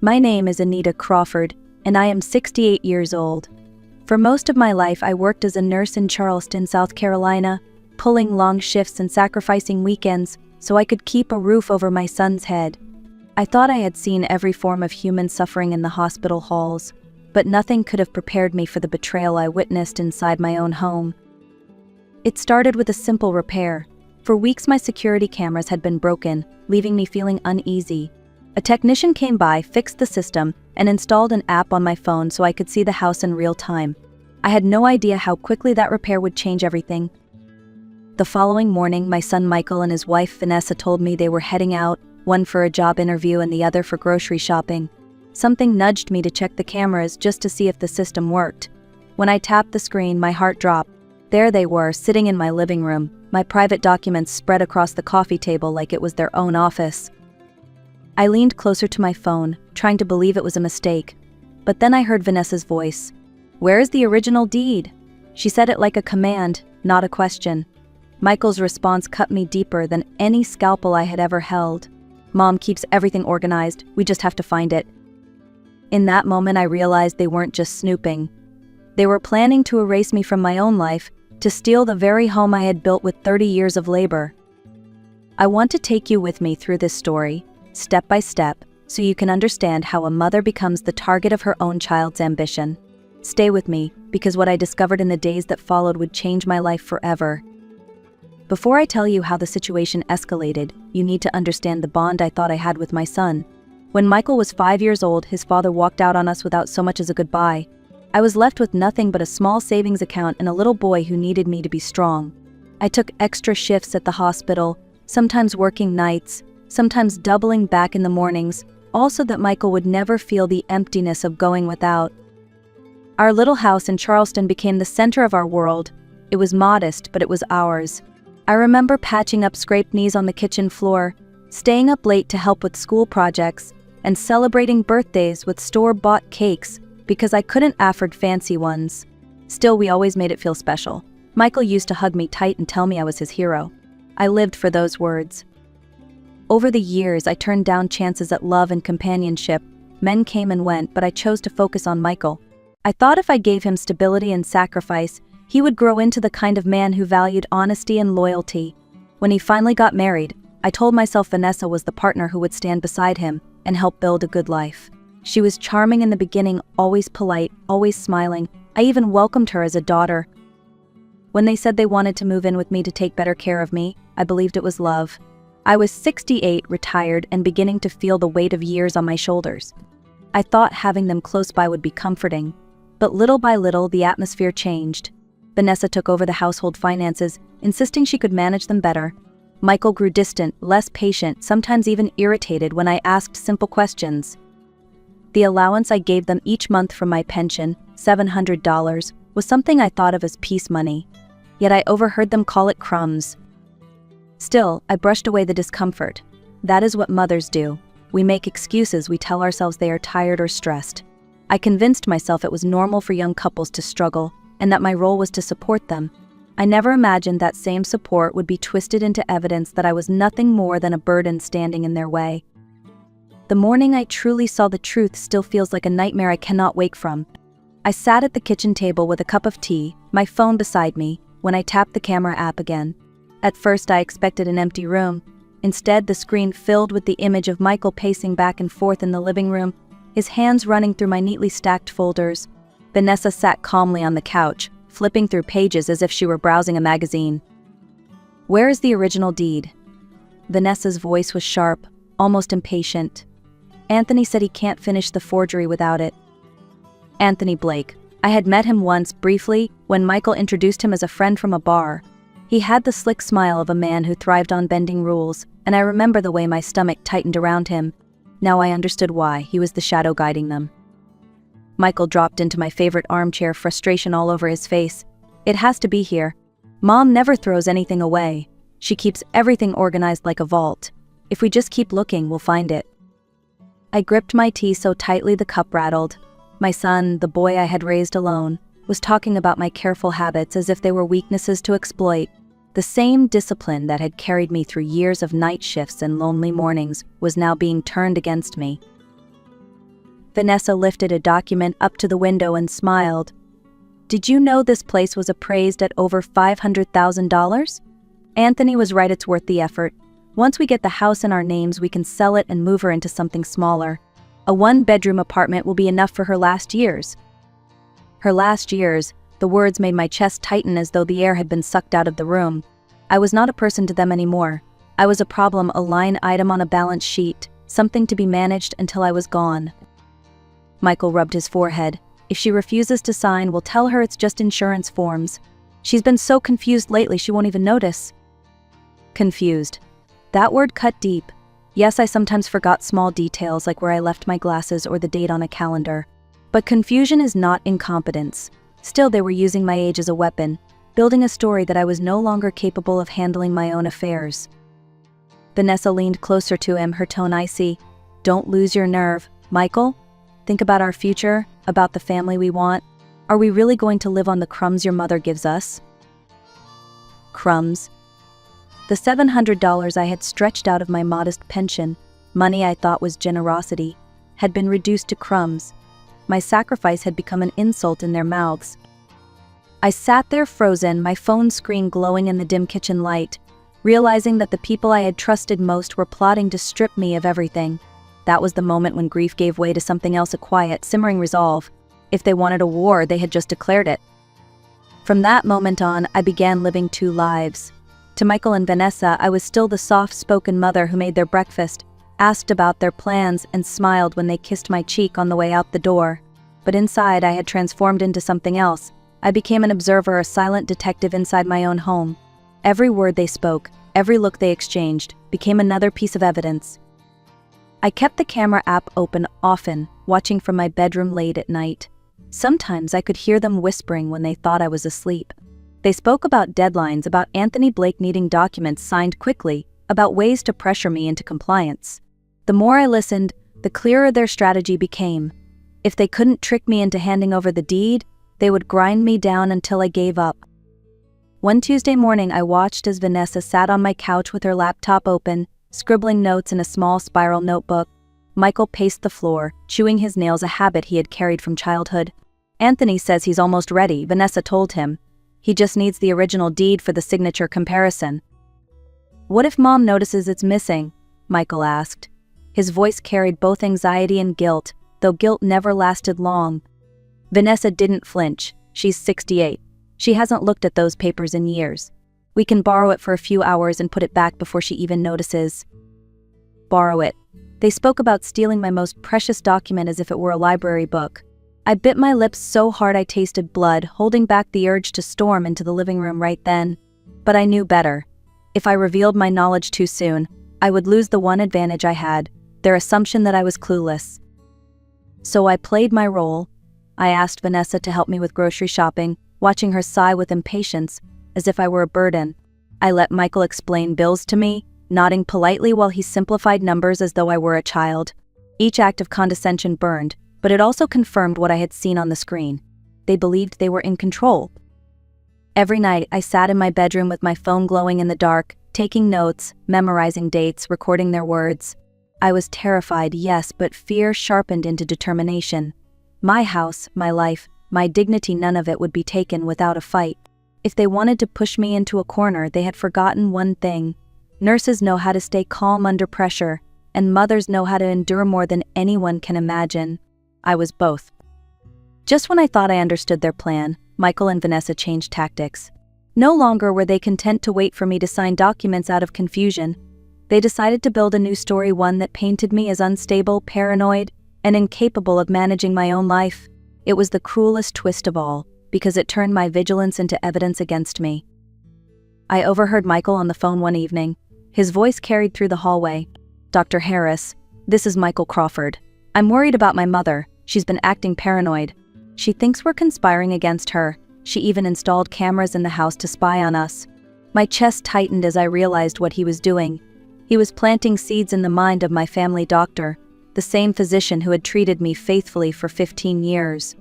My name is Anita Crawford, and I am 68 years old. For most of my life, I worked as a nurse in Charleston, South Carolina, pulling long shifts and sacrificing weekends so I could keep a roof over my son's head. I thought I had seen every form of human suffering in the hospital halls, but nothing could have prepared me for the betrayal I witnessed inside my own home. It started with a simple repair. For weeks, my security cameras had been broken, leaving me feeling uneasy. A technician came by, fixed the system, and installed an app on my phone so I could see the house in real time. I had no idea how quickly that repair would change everything. The following morning, my son Michael and his wife Vanessa told me they were heading out, one for a job interview and the other for grocery shopping. Something nudged me to check the cameras just to see if the system worked. When I tapped the screen, my heart dropped. There they were, sitting in my living room, my private documents spread across the coffee table like it was their own office. I leaned closer to my phone, trying to believe it was a mistake. But then I heard Vanessa's voice. "Where is the original deed?" She said it like a command, not a question. Michael's response cut me deeper than any scalpel I had ever held. "Mom keeps everything organized, we just have to find it." In that moment, I realized they weren't just snooping. They were planning to erase me from my own life, to steal the very home I had built with 30 years of labor. I want to take you with me through this story, step by step, so you can understand how a mother becomes the target of her own child's ambition. Stay with me, because what I discovered in the days that followed would change my life forever. Before I tell you how the situation escalated, you need to understand the bond I thought I had with my son. When Michael was 5 years old, his father walked out on us without so much as a goodbye. I was left with nothing but a small savings account and a little boy who needed me to be strong. I took extra shifts at the hospital, sometimes working nights, sometimes doubling back in the mornings, all so that Michael would never feel the emptiness of going without. Our little house in Charleston became the center of our world. It was modest, but it was ours. I remember patching up scraped knees on the kitchen floor, staying up late to help with school projects, and celebrating birthdays with store-bought cakes because I couldn't afford fancy ones. Still, we always made it feel special. Michael used to hug me tight and tell me I was his hero. I lived for those words. Over the years, I turned down chances at love and companionship. Men came and went, but I chose to focus on Michael. I thought if I gave him stability and sacrifice, he would grow into the kind of man who valued honesty and loyalty. When he finally got married, I told myself Vanessa was the partner who would stand beside him and help build a good life. She was charming in the beginning, always polite, always smiling. I even welcomed her as a daughter. When they said they wanted to move in with me to take better care of me, I believed it was love. I was 68, retired, and beginning to feel the weight of years on my shoulders. I thought having them close by would be comforting. But little by little, the atmosphere changed. Vanessa took over the household finances, insisting she could manage them better. Michael grew distant, less patient, sometimes even irritated when I asked simple questions. The allowance I gave them each month from my pension, $700, was something I thought of as peace money. Yet I overheard them call it crumbs. Still, I brushed away the discomfort. That is what mothers do. We make excuses, we tell ourselves they are tired or stressed. I convinced myself it was normal for young couples to struggle, and that my role was to support them. I never imagined that same support would be twisted into evidence that I was nothing more than a burden standing in their way. The morning I truly saw the truth still feels like a nightmare I cannot wake from. I sat at the kitchen table with a cup of tea, my phone beside me, when I tapped the camera app again. At first I expected an empty room. Instead, the screen filled with the image of Michael pacing back and forth in the living room, his hands running through my neatly stacked folders. Vanessa sat calmly on the couch, flipping through pages as if she were browsing a magazine. "Where is the original deed?" Vanessa's voice was sharp, almost impatient. "Anthony said he can't finish the forgery without it." Anthony Blake. I had met him once, briefly, when Michael introduced him as a friend from a bar. He had the slick smile of a man who thrived on bending rules, and I remember the way my stomach tightened around him. Now I understood why. He was the shadow guiding them. Michael dropped into my favorite armchair, frustration all over his face. "It has to be here. Mom never throws anything away. She keeps everything organized like a vault. If we just keep looking, we'll find it." I gripped my tea so tightly the cup rattled. My son, the boy I had raised alone, was talking about my careful habits as if they were weaknesses to exploit. The same discipline that had carried me through years of night shifts and lonely mornings was now being turned against me. Vanessa lifted a document up to the window and smiled. Did you know this place was appraised at over $500,000? Anthony was right, it's worth the effort. Once we get the house in our names, we can sell it and move her into something smaller. A one-bedroom apartment will be enough for her last years. Her last years, the words made my chest tighten as though the air had been sucked out of the room. I was not a person to them anymore. I was a problem, a line item on a balance sheet, something to be managed until I was gone. Michael rubbed his forehead. If she refuses to sign, we'll tell her it's just insurance forms. She's been so confused lately she won't even notice. Confused. That word cut deep. Yes, I sometimes forgot small details like where I left my glasses or the date on a calendar. But confusion is not incompetence. Still, they were using my age as a weapon, building a story that I was no longer capable of handling my own affairs. Vanessa leaned closer to him, her tone icy. Don't lose your nerve, Michael. Think about our future, about the family we want. Are we really going to live on the crumbs your mother gives us? Crumbs. The $700 I had stretched out of my modest pension, money I thought was generosity, had been reduced to crumbs. My sacrifice had become an insult in their mouths. I sat there frozen, my phone screen glowing in the dim kitchen light, realizing that the people I had trusted most were plotting to strip me of everything. That was the moment when grief gave way to something else, a quiet, simmering resolve. If they wanted a war, they had just declared it. From that moment on, I began living two lives. To Michael and Vanessa, I was still the soft-spoken mother who made their breakfast, asked about their plans, and smiled when they kissed my cheek on the way out the door. But inside, I had transformed into something else. I became an observer, a silent detective inside my own home. Every word they spoke, every look they exchanged, became another piece of evidence. I kept the camera app open often, watching from my bedroom late at night. Sometimes I could hear them whispering when they thought I was asleep. They spoke about deadlines, about Anthony Blake needing documents signed quickly, about ways to pressure me into compliance. The more I listened, the clearer their strategy became. If they couldn't trick me into handing over the deed, they would grind me down until I gave up. One Tuesday morning, I watched as Vanessa sat on my couch with her laptop open, scribbling notes in a small spiral notebook. Michael paced the floor, chewing his nails, a habit he had carried from childhood. Anthony says he's almost ready, Vanessa told him. He just needs the original deed for the signature comparison. What if Mom notices it's missing? Michael asked. His voice carried both anxiety and guilt, though guilt never lasted long. Vanessa didn't flinch. She's 68. She hasn't looked at those papers in years. We can borrow it for a few hours and put it back before she even notices. Borrow it. They spoke about stealing my most precious document as if it were a library book. I bit my lips so hard I tasted blood, holding back the urge to storm into the living room right then. But I knew better. If I revealed my knowledge too soon, I would lose the one advantage I had, their assumption that I was clueless. So I played my role. I asked Vanessa to help me with grocery shopping, watching her sigh with impatience, as if I were a burden. I let Michael explain bills to me, nodding politely while he simplified numbers as though I were a child. Each act of condescension burned, but it also confirmed what I had seen on the screen. They believed they were in control. Every night, I sat in my bedroom with my phone glowing in the dark, taking notes, memorizing dates, recording their words. I was terrified, yes, but fear sharpened into determination. My house, my life, my dignity, none of it would be taken without a fight. If they wanted to push me into a corner, they had forgotten one thing. Nurses know how to stay calm under pressure, and mothers know how to endure more than anyone can imagine. I was both. Just when I thought I understood their plan, Michael and Vanessa changed tactics. No longer were they content to wait for me to sign documents out of confusion. They decided to build a new story, one that painted me as unstable, paranoid, and incapable of managing my own life. It was the cruelest twist of all, because it turned my vigilance into evidence against me. I overheard Michael on the phone one evening. His voice carried through the hallway. Dr. Harris, this is Michael Crawford. I'm worried about my mother. She's been acting paranoid. She thinks we're conspiring against her. She even installed cameras in the house to spy on us. My chest tightened as I realized what he was doing. He was planting seeds in the mind of my family doctor, the same physician who had treated me faithfully for 15 years.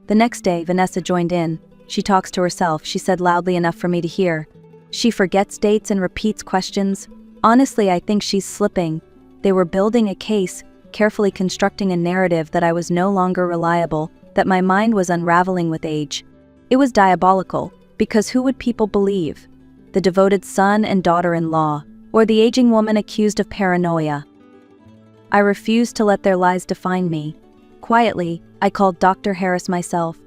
The next day, Vanessa joined in. She talks to herself, she said loudly enough for me to hear. She forgets dates and repeats questions. Honestly, I think she's slipping. They were building a case, carefully constructing a narrative that I was no longer reliable, that my mind was unraveling with age. It was diabolical, because who would people believe? The devoted son and daughter-in-law, or the aging woman accused of paranoia? I refused to let their lies define me. Quietly, I called Dr. Harris myself.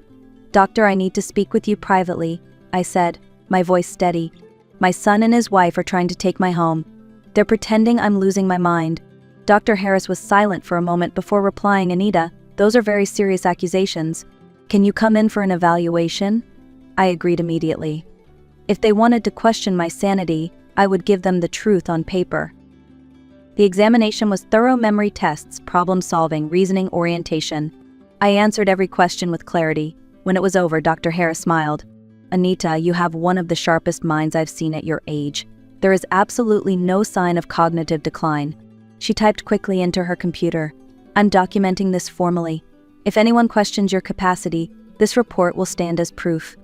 "Doctor, I need to speak with you privately," I said, my voice steady. "My son and his wife are trying to take my home. They're pretending I'm losing my mind." Dr. Harris was silent for a moment before replying, "Anita, those are very serious accusations. Can you come in for an evaluation?" I agreed immediately. If they wanted to question my sanity, I would give them the truth on paper. The examination was thorough: memory tests, problem-solving, reasoning, orientation. I answered every question with clarity. When it was over, Dr. Harris smiled. "Anita, you have one of the sharpest minds I've seen at your age. There is absolutely no sign of cognitive decline." She typed quickly into her computer. "I'm documenting this formally. If anyone questions your capacity, this report will stand as proof."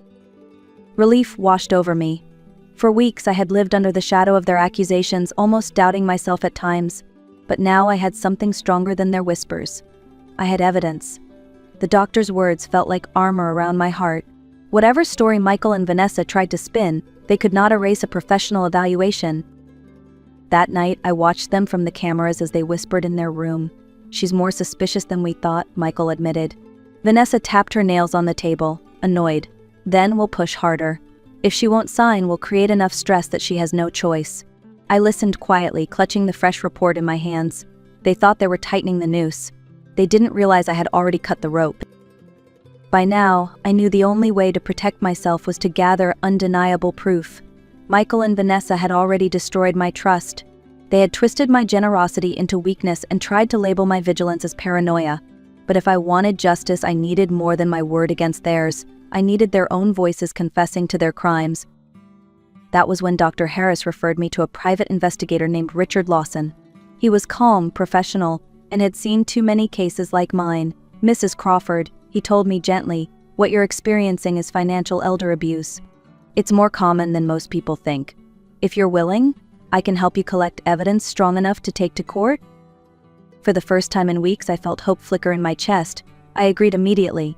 Relief washed over me. For weeks I had lived under the shadow of their accusations, almost doubting myself at times. But now I had something stronger than their whispers. I had evidence. The doctor's words felt like armor around my heart. Whatever story Michael and Vanessa tried to spin, they could not erase a professional evaluation. That night, I watched them from the cameras as they whispered in their room. "She's more suspicious than we thought," Michael admitted. Vanessa tapped her nails on the table, annoyed. "Then we'll push harder. If she won't sign, we'll create enough stress that she has no choice." I listened quietly, clutching the fresh report in my hands. They thought they were tightening the noose. They didn't realize I had already cut the rope. By now, I knew the only way to protect myself was to gather undeniable proof. Michael and Vanessa had already destroyed my trust. They had twisted my generosity into weakness and tried to label my vigilance as paranoia. But if I wanted justice, I needed more than my word against theirs. I needed their own voices confessing to their crimes. That was when Dr. Harris referred me to a private investigator named Richard Lawson. He was calm, professional, and had seen too many cases like mine. "Mrs. Crawford," he told me gently, "what you're experiencing is financial elder abuse. It's more common than most people think. If you're willing, I can help you collect evidence strong enough to take to court." For the first time in weeks, I felt hope flicker in my chest. I agreed immediately.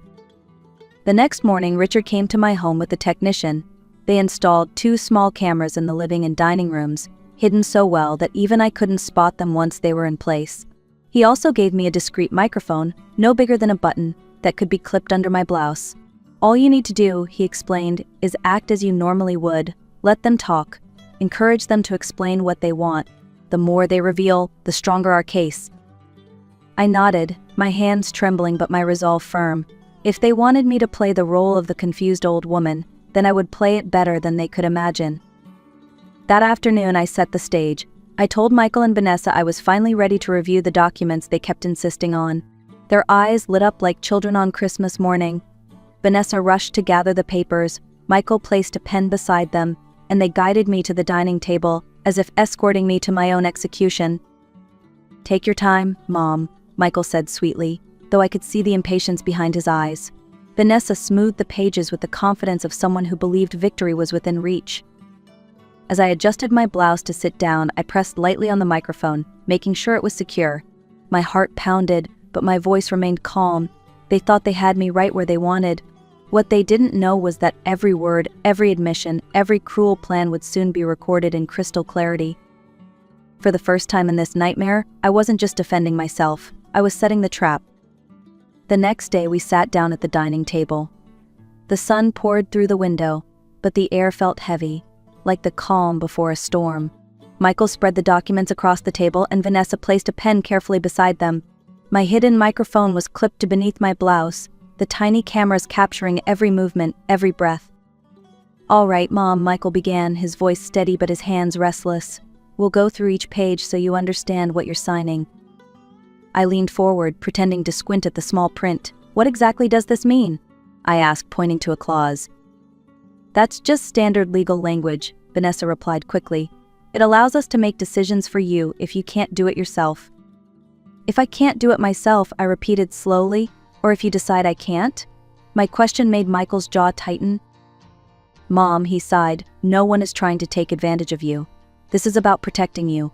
The next morning, Richard came to my home with a technician. They installed 2 small cameras in the living and dining rooms, hidden so well that even I couldn't spot them once they were in place. He also gave me a discreet microphone, no bigger than a button, that could be clipped under my blouse. "All you need to do," he explained, "is act as you normally would. Let them talk. Encourage them to explain what they want. The more they reveal, the stronger our case." I nodded, my hands trembling but my resolve firm. If they wanted me to play the role of the confused old woman, then I would play it better than they could imagine. That afternoon, I set the stage. I told Michael and Vanessa I was finally ready to review the documents they kept insisting on. Their eyes lit up like children on Christmas morning. Vanessa rushed to gather the papers. Michael placed a pen beside them, and they guided me to the dining table, as if escorting me to my own execution. "Take your time, Mom," Michael said sweetly, though I could see the impatience behind his eyes. Vanessa smoothed the pages with the confidence of someone who believed victory was within reach. As I adjusted my blouse to sit down, I pressed lightly on the microphone, making sure it was secure. My heart pounded, but my voice remained calm. They thought they had me right where they wanted. What they didn't know was that every word, every admission, every cruel plan would soon be recorded in crystal clarity. For the first time in this nightmare, I wasn't just defending myself, I was setting the trap. The next day we sat down at the dining table. The sun poured through the window, but the air felt heavy, like the calm before a storm. Michael spread the documents across the table and Vanessa placed a pen carefully beside them. My hidden microphone was clipped to beneath my blouse, the tiny cameras capturing every movement, every breath. "All right, Mom," Michael began, his voice steady but his hands restless. "We'll go through each page so you understand what you're signing." I leaned forward, pretending to squint at the small print. "What exactly does this mean?" I asked, pointing to a clause. "That's just standard legal language," Vanessa replied quickly. "It allows us to make decisions for you if you can't do it yourself." "If I can't do it myself," I repeated slowly, "or if you decide I can't?" My question made Michael's jaw tighten. "Mom," he sighed, "no one is trying to take advantage of you. This is about protecting you."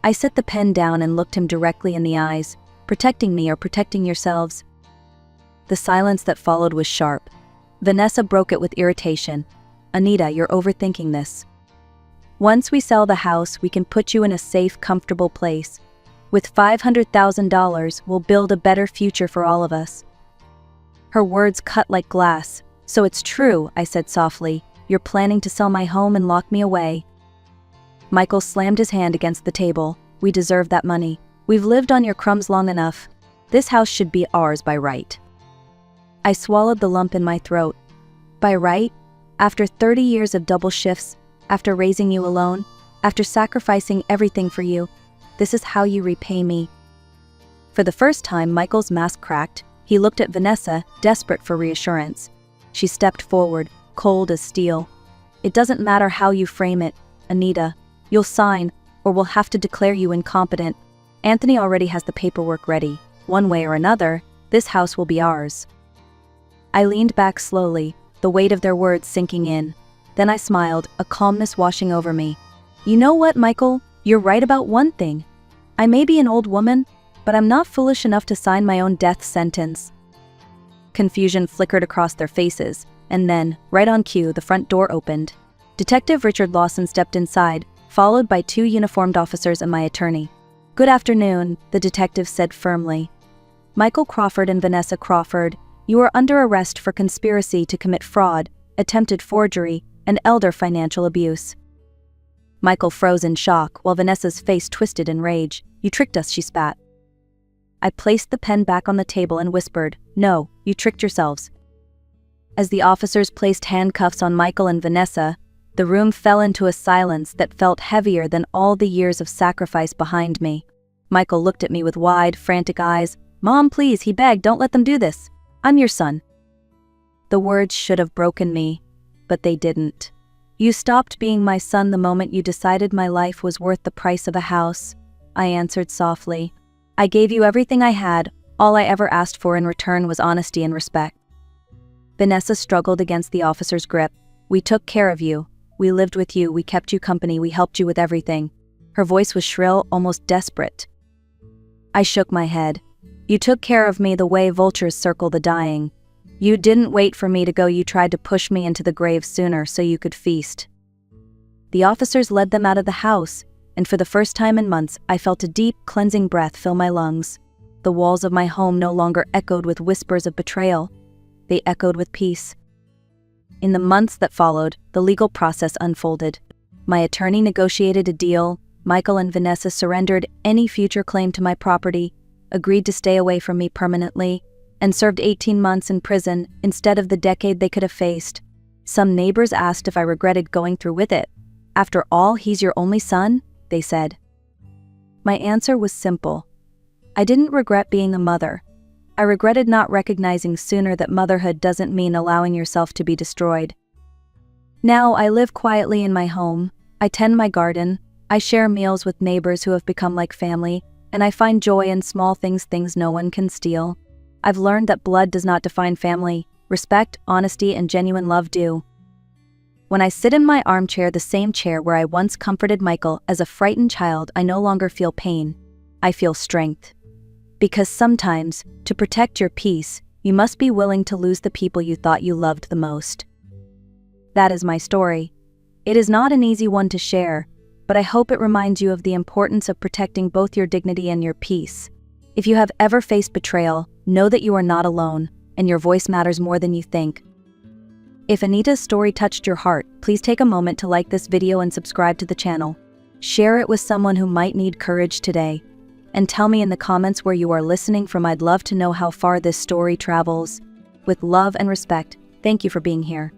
I set the pen down and looked him directly in the eyes. Protecting me or protecting yourselves? The silence that followed was sharp. Vanessa broke it with irritation. Anita, you're overthinking this. Once we sell the house, we can put you in a safe, comfortable place. With $500,000, we'll build a better future for all of us. Her words cut like glass. So it's true, I said softly. You're planning to sell my home and lock me away. Michael slammed his hand against the table. We deserve that money. We've lived on your crumbs long enough. This house should be ours by right. I swallowed the lump in my throat. By right? After 30 years of double shifts, after raising you alone, after sacrificing everything for you, this is how you repay me. For the first time, Michael's mask cracked. He looked at Vanessa, desperate for reassurance. She stepped forward, cold as steel. It doesn't matter how you frame it, Anita. You'll sign, or we'll have to declare you incompetent. Anthony already has the paperwork ready. One way or another, this house will be ours. I leaned back slowly, the weight of their words sinking in. Then I smiled, a calmness washing over me. You know what, Michael? You're right about one thing. I may be an old woman, but I'm not foolish enough to sign my own death sentence. Confusion flickered across their faces, and then, right on cue, the front door opened. Detective Richard Lawson stepped inside, followed by 2 uniformed officers and my attorney. Good afternoon, the detective said firmly. Michael Crawford and Vanessa Crawford, you are under arrest for conspiracy to commit fraud, attempted forgery, and elder financial abuse. Michael froze in shock, while Vanessa's face twisted in rage. You tricked us, she spat. I placed the pen back on the table and whispered, No, you tricked yourselves. As the officers placed handcuffs on Michael and Vanessa, the room fell into a silence that felt heavier than all the years of sacrifice behind me. Michael looked at me with wide, frantic eyes. Mom, please, he begged, don't let them do this. I'm your son. The words should have broken me, but they didn't. You stopped being my son the moment you decided my life was worth the price of a house, I answered softly. I gave you everything I had. All I ever asked for in return was honesty and respect. Vanessa struggled against the officer's grip. We took care of you. We lived with you. We kept you company. We helped you with everything. Her voice was shrill, almost desperate. I shook my head. You took care of me the way vultures circle the dying. You didn't wait for me to go. You tried to push me into the grave sooner so you could feast. The officers led them out of the house, and for the first time in months, I felt a deep, cleansing breath fill my lungs. The walls of my home no longer echoed with whispers of betrayal. They echoed with peace. In the months that followed, the legal process unfolded. My attorney negotiated a deal. Michael and Vanessa surrendered any future claim to my property, agreed to stay away from me permanently, and served 18 months in prison instead of the decade they could have faced. Some neighbors asked if I regretted going through with it. After all, he's your only son, they said. My answer was simple. I didn't regret being a mother. I regretted not recognizing sooner that motherhood doesn't mean allowing yourself to be destroyed. Now I live quietly in my home. I tend my garden. I share meals with neighbors who have become like family, and I find joy in small things no one can steal. I've learned that blood does not define family. Respect, honesty, and genuine love do. When I sit in my armchair, the same chair where I once comforted Michael as a frightened child, I no longer feel pain. I feel strength. Because sometimes, to protect your peace, you must be willing to lose the people you thought you loved the most. That is my story. It is not an easy one to share, but I hope it reminds you of the importance of protecting both your dignity and your peace. If you have ever faced betrayal, know that you are not alone, and your voice matters more than you think. If Anita's story touched your heart, please take a moment to like this video and subscribe to the channel. Share it with someone who might need courage today. And tell me in the comments where you are listening from. I'd love to know how far this story travels. With love and respect, thank you for being here.